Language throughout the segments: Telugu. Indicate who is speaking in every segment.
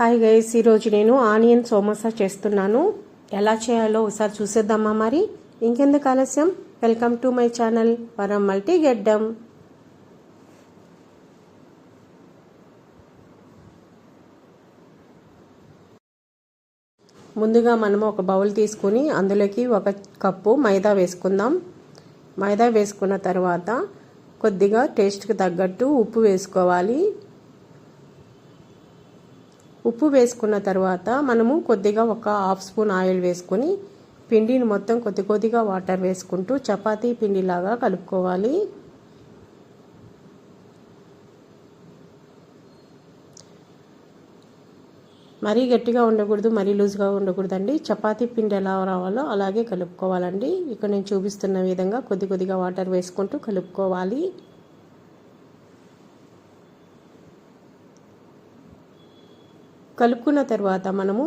Speaker 1: హాయ్ గైస్, ఈరోజు నేను ఆనియన్ సమోసా చేస్తున్నాను. ఎలా చేయాలో ఒకసారి చూసేద్దామా? మరి ఇంకెందుకు ఆలస్యం, వెల్కమ్ టు మై ఛానల్ వరం మల్టీ గెడ్డం. ముందుగా మనము ఒక బౌల్ తీసుకుని అందులోకి 1 కప్పు మైదా వేసుకుందాం. మైదా వేసుకున్న తర్వాత కొద్దిగా టేస్ట్కి తగ్గట్టు ఉప్పు వేసుకోవాలి. ఉప్పు వేసుకున్న తర్వాత మనము కొద్దిగా 1/2 స్పూన్ ఆయిల్ వేసుకొని పిండిని మొత్తం కొద్దిగా వాటర్ వేసుకుంటూ చపాతీ పిండిలాగా కలుపుకోవాలి. మరీ గట్టిగా ఉండకూడదు, మరీ లూజ్గా ఉండకూడదండి. చపాతీ పిండి ఎలా రావాలో అలాగే కలుపుకోవాలండి. ఇక్కడ నేను చూపిస్తున్న విధంగా కొద్దిగా వాటర్ వేసుకుంటూ కలుపుకోవాలి. కలుపుకున్న తర్వాత మనము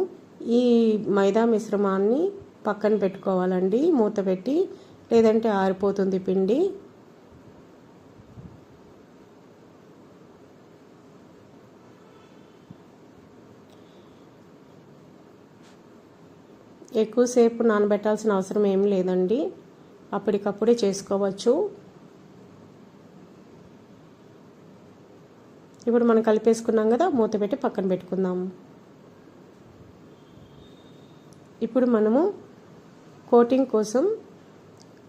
Speaker 1: ఈ మైదా మిశ్రమాన్ని పక్కన పెట్టుకోవాలండి, మూత పెట్టి, లేదంటే ఆరిపోతుంది పిండి. ఎక్కువసేపు నానబెట్టాల్సిన అవసరం ఏం లేదండి, అప్పటికప్పుడే చేసుకోవచ్చు. ఇప్పుడు మనం కలిపేసుకున్నాం కదా, మూత పెట్టి పక్కన పెట్టుకుందాం. ఇప్పుడు మనము కోటింగ్ కోసం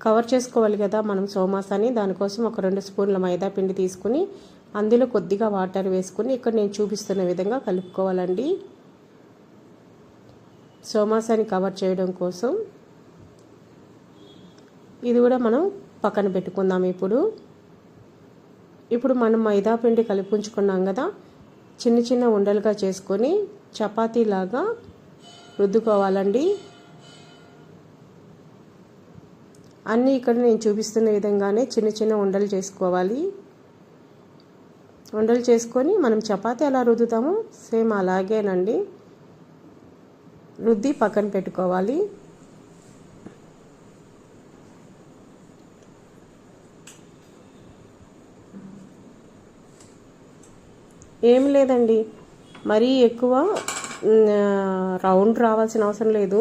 Speaker 1: కవర్ చేసుకోవాలి కదా మనం సమోసాని. దానికోసం ఒక 2 స్పూన్ల మైదా పిండి తీసుకుని అందులో కొద్దిగా వాటర్ వేసుకుని ఇక్కడ నేను చూపిస్తున్న విధంగా కలుపుకోవాలండి. సమోసాని కవర్ చేయడం కోసం ఇది కూడా మనం పక్కన పెట్టుకుందాం. ఇప్పుడు మనం మైదా పిండి కలిపి ఉంచుకున్నాం కదా, చిన్న ఉండలుగా చేసుకొని చపాతీలాగా రుద్దుకోవాలండి. అన్నీ ఇక్కడ నేను చూపిస్తున్న విధంగానే చిన్న ఉండలు చేసుకోవాలి. ఉండలు చేసుకొని మనం చపాతీ ఎలా రుద్దుతామో సేమ్ అలాగేనండి రుద్ది పక్కన పెట్టుకోవాలి. ఏం లేదండి, మరీ ఎక్కువ రౌండ్ రావాల్సిన అవసరం లేదు.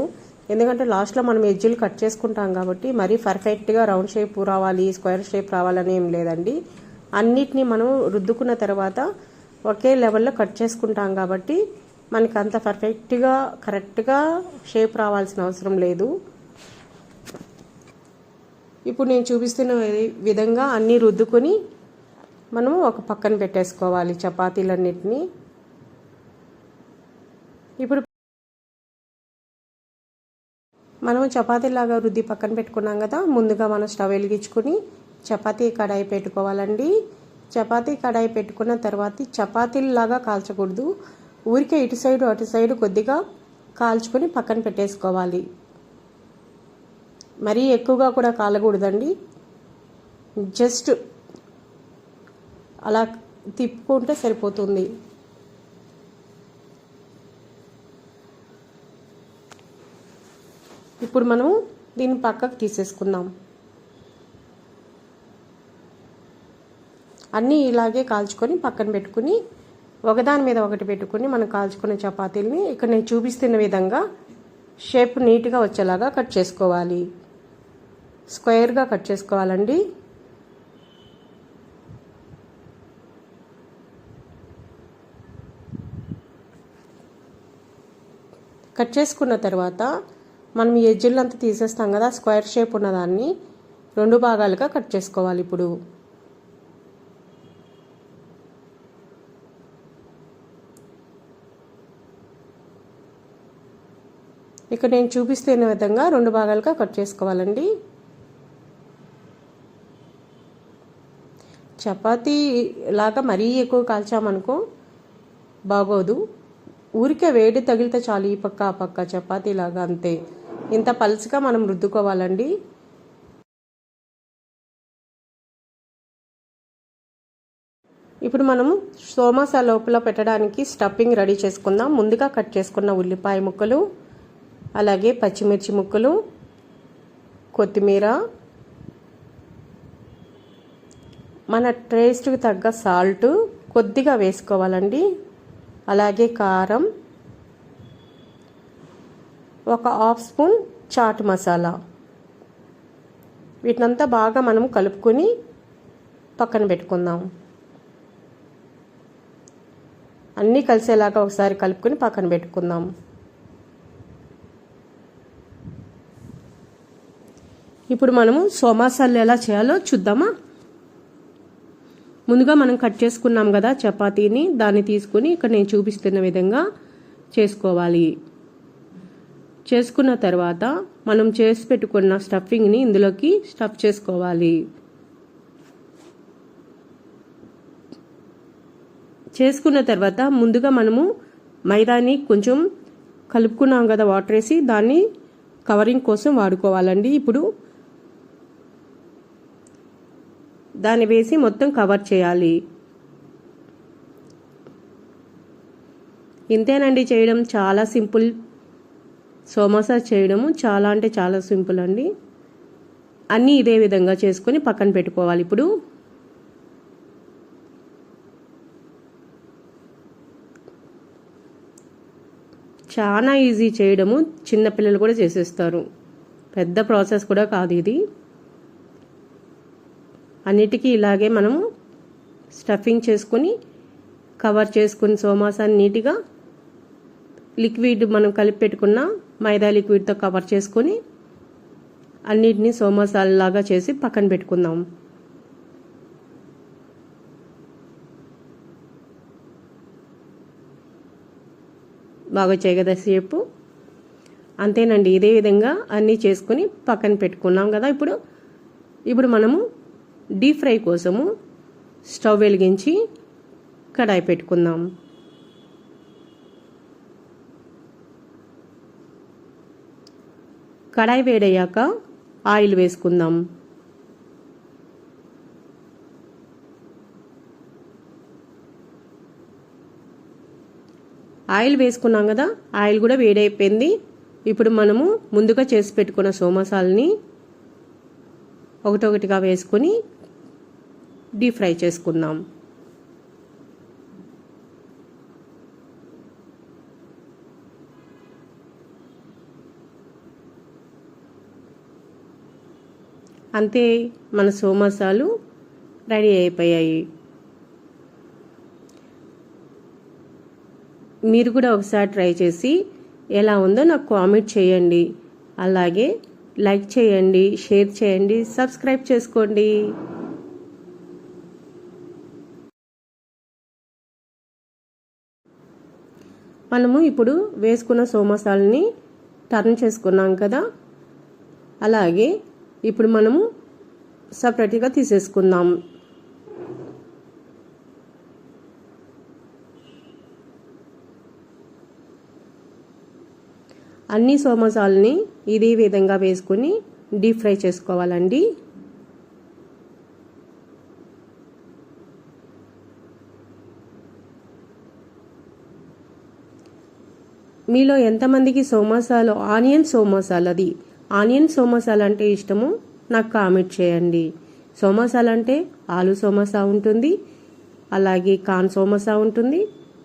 Speaker 1: ఎందుకంటే లాస్ట్లో మనం ఎడ్జులు కట్ చేసుకుంటాం కాబట్టి మరీ పర్ఫెక్ట్గా రౌండ్ షేప్ రావాలి, స్క్వేర్ షేప్ రావాలని ఏం లేదండి. అన్నిటినీ మనం రుద్దుకున్న తర్వాత ఒకే లెవెల్లో కట్ చేసుకుంటాం కాబట్టి మనకి అంత పర్ఫెక్ట్గా కరెక్ట్గా షేప్ రావాల్సిన అవసరం లేదు. ఇప్పుడు నేను చూపిస్తున్న విధంగా అన్నీ రుద్దుకొని మనము ఒక పక్కన పెట్టేసుకోవాలి చపాతీలన్నిటినీ. ఇప్పుడు మనము చపాతీలాగా రుద్ది పక్కన పెట్టుకున్నాం కదా, ముందుగా మనం స్టవ్ వెలిగించుకుని చపాతీ కడాయి పెట్టుకోవాలండి. చపాతీ కడాయి పెట్టుకున్న తర్వాత చపాతీలాగా కాల్చకూడదు, ఊరికే ఇటు సైడు అటు సైడు కొద్దిగా కాల్చుకొని పక్కన పెట్టేసుకోవాలి. మరీ ఎక్కువగా కూడా కాలకూడదండి, జస్ట్ అలా తిప్పుకుంటే సరిపోతుంది. ఇప్పుడు మనము దీన్ని పక్కకు తీసేసుకుందాం. అన్నీ ఇలాగే కాల్చుకొని పక్కన పెట్టుకుని ఒకదాని మీద ఒకటి పెట్టుకుని మనం కాల్చుకున్న చపాతీలని ఇక్కడ నేను చూపిస్తున్న విధంగా షేప్ నీట్గా వచ్చేలాగా కట్ చేసుకోవాలి. స్క్వేర్గా కట్ చేసుకోవాలండి. కట్ చేసుకున్న తర్వాత మనం ఈ ఎడ్జులంతా తీసేస్తాం కదా, స్క్వేర్ షేప్ ఉన్నదాన్ని 2 భాగాలుగా కట్ చేసుకోవాలి. ఇక్కడ నేను చూపిస్తున్న విధంగా 2 భాగాలుగా కట్ చేసుకోవాలండి. చపాతీ లాగా మరీ ఎక్కువ కాల్చామనుకో బాగోదు, ఊరికే వేడి తగిలితే చాలు, ఈ పక్క ఆ పక్క చపాతీలాగా, అంతే. ఇంత పల్చగా మనం రుద్దుకోవాలండి. ఇప్పుడు మనము సమోసా లోపల పెట్టడానికి స్టఫింగ్ రెడీ చేసుకుందాం. ముందుగా కట్ చేసుకున్న ఉల్లిపాయ ముక్కలు, అలాగే పచ్చిమిర్చి ముక్కలు, కొత్తిమీర, మన టేస్ట్కి తగ్గ సాల్ట్ కొద్దిగా వేసుకోవాలండి. అలాగే కారం, ఒక హాఫ్ స్పూన్ చాట్ మసాలా. వీటినంతా బాగా మనం కలుపుకొని పక్కన పెట్టుకుందాం. అన్నీ కలిసేలాగా ఒకసారి కలుపుకొని పక్కన పెట్టుకుందాం. ఇప్పుడు మనము సమోసాలు ఎలా చేయాలో చూద్దామా. ముందుగా మనం కట్ చేసుకున్నాం కదా చపాతీని, దాన్ని తీసుకుని ఇక్కడ నేను చూపిస్తున్న విధంగా చేసుకోవాలి. చేసుకున్న తర్వాత మనం చేసి పెట్టుకున్న స్టఫింగ్ని ఇందులోకి స్టఫ్ చేసుకోవాలి. చేసుకున్న తర్వాత ముందుగా మనము మైదాని కొంచెం కలుపుకున్నాం కదా వాటర్ వేసి, దాన్ని కవరింగ్ కోసం వాడుకోవాలండి. ఇప్పుడు దాన్ని వేసి మొత్తం కవర్ చేయాలి. ఇంతేనండి చేయడం, చాలా సింపుల్. సమోసా చేయడము చాలా అంటే చాలా సింపుల్ అండి. అన్నీ ఇదే విధంగా చేసుకొని పక్కన పెట్టుకోవాలి. ఇప్పుడు చాలా ఈజీ చేయడము, చిన్నపిల్లలు కూడా చేసేస్తారు. పెద్ద ప్రాసెస్ కూడా కాదు ఇది. అన్నిటికీ ఇలాగే మనము స్టఫింగ్ చేసుకొని కవర్ చేసుకుని సమోసాని నీట్గా లిక్విడ్ మనం కలిపి పెట్టుకున్న మైదా లిక్విడ్తో కవర్ చేసుకొని అన్నిటినీ సమోసాలలాగా చేసి పక్కన పెట్టుకుందాం. బాగా వచ్చాయి కదా షేపు. అంతేనండి, ఇదే విధంగా అన్నీ చేసుకొని పక్కన పెట్టుకున్నాం కదా. ఇప్పుడు మనము డీప్ ఫ్రై కోసము స్టవ్ వెలిగించి కడాయి పెట్టుకుందాం. కడాయి వేడయ్యాక ఆయిల్ వేసుకుందాం. ఆయిల్ వేసుకున్నాం కదా, ఆయిల్ కూడా వేడైపోయింది. ఇప్పుడు మనము ముందుగా చేసి పెట్టుకున్న సమోసాలని ఒకటొకటిగా వేసుకొని డీప్ ఫ్రై చేసుకుందాం. అంతే, మన సమోసాలు రెడీ అయిపోయాయి. మీరు కూడా ఒకసారి ట్రై చేసి ఎలా ఉందో నాకు కామెంట్ చేయండి. అలాగే లైక్ చేయండి, షేర్ చేయండి, సబ్స్క్రైబ్ చేసుకోండి. మనము ఇప్పుడు వేసుకున్న సమోసాలని టర్న్ చేసుకున్నాం కదా, అలాగే ఇప్పుడు మనము సపరేట్గా తీసేసుకుందాం. అన్ని సమోసాలని ఇదే విధంగా వేసుకొని డీప్ ఫ్రై చేసుకోవాలండి. మీలో ఎంతమందికి సమోసాలు ఆనియన్ సమోసాలు అంటే ఇష్టమో నాకు కామెంట్ చేయండి. సమోసాలు అంటే ఆలు సమోసా ఉంటుంది, అలాగే కార్న్ సమోసా ఉంటుంది,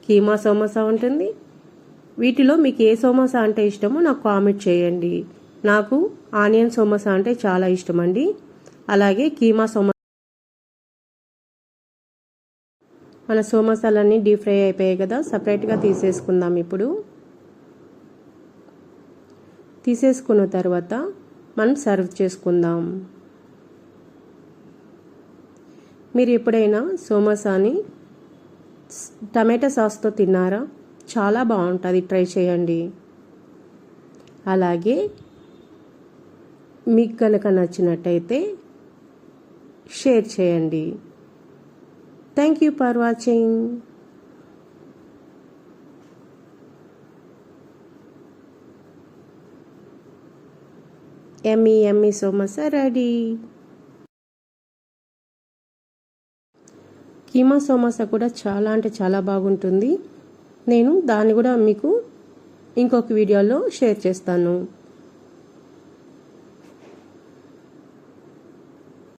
Speaker 1: కీమా సమోసా ఉంటుంది. వీటిలో మీకు ఏ సమోసా అంటే ఇష్టమో నాకు కామెంట్ చేయండి. నాకు ఆనియన్ సమోసా అంటే చాలా ఇష్టం అండి. అలాగే కీమా సమోసా. మన సమోసాలన్నీ డీప్ ఫ్రై అయిపోయాయి కదా, సపరేట్గా తీసేసుకుందాం. ఇప్పుడు తీసేసుకున్న తర్వాత మనం సర్వ్ చేసుకుందాం. మీరు ఎప్పుడైనా సమోసాని టమాటా సాస్తో తిన్నారా? చాలా బాగుంటుంది, ట్రై చేయండి. అలాగే మీకు కనుక నచ్చినట్టయితే షేర్ చేయండి. Thank you for watching. Yummy samosa ready. Keema samosa కూడా చాలా అంటే చాలా బాగుంటుంది. నేను దాన్ని కూడా మీకు ఇంకొక వీడియోలో షేర్ చేస్తాను.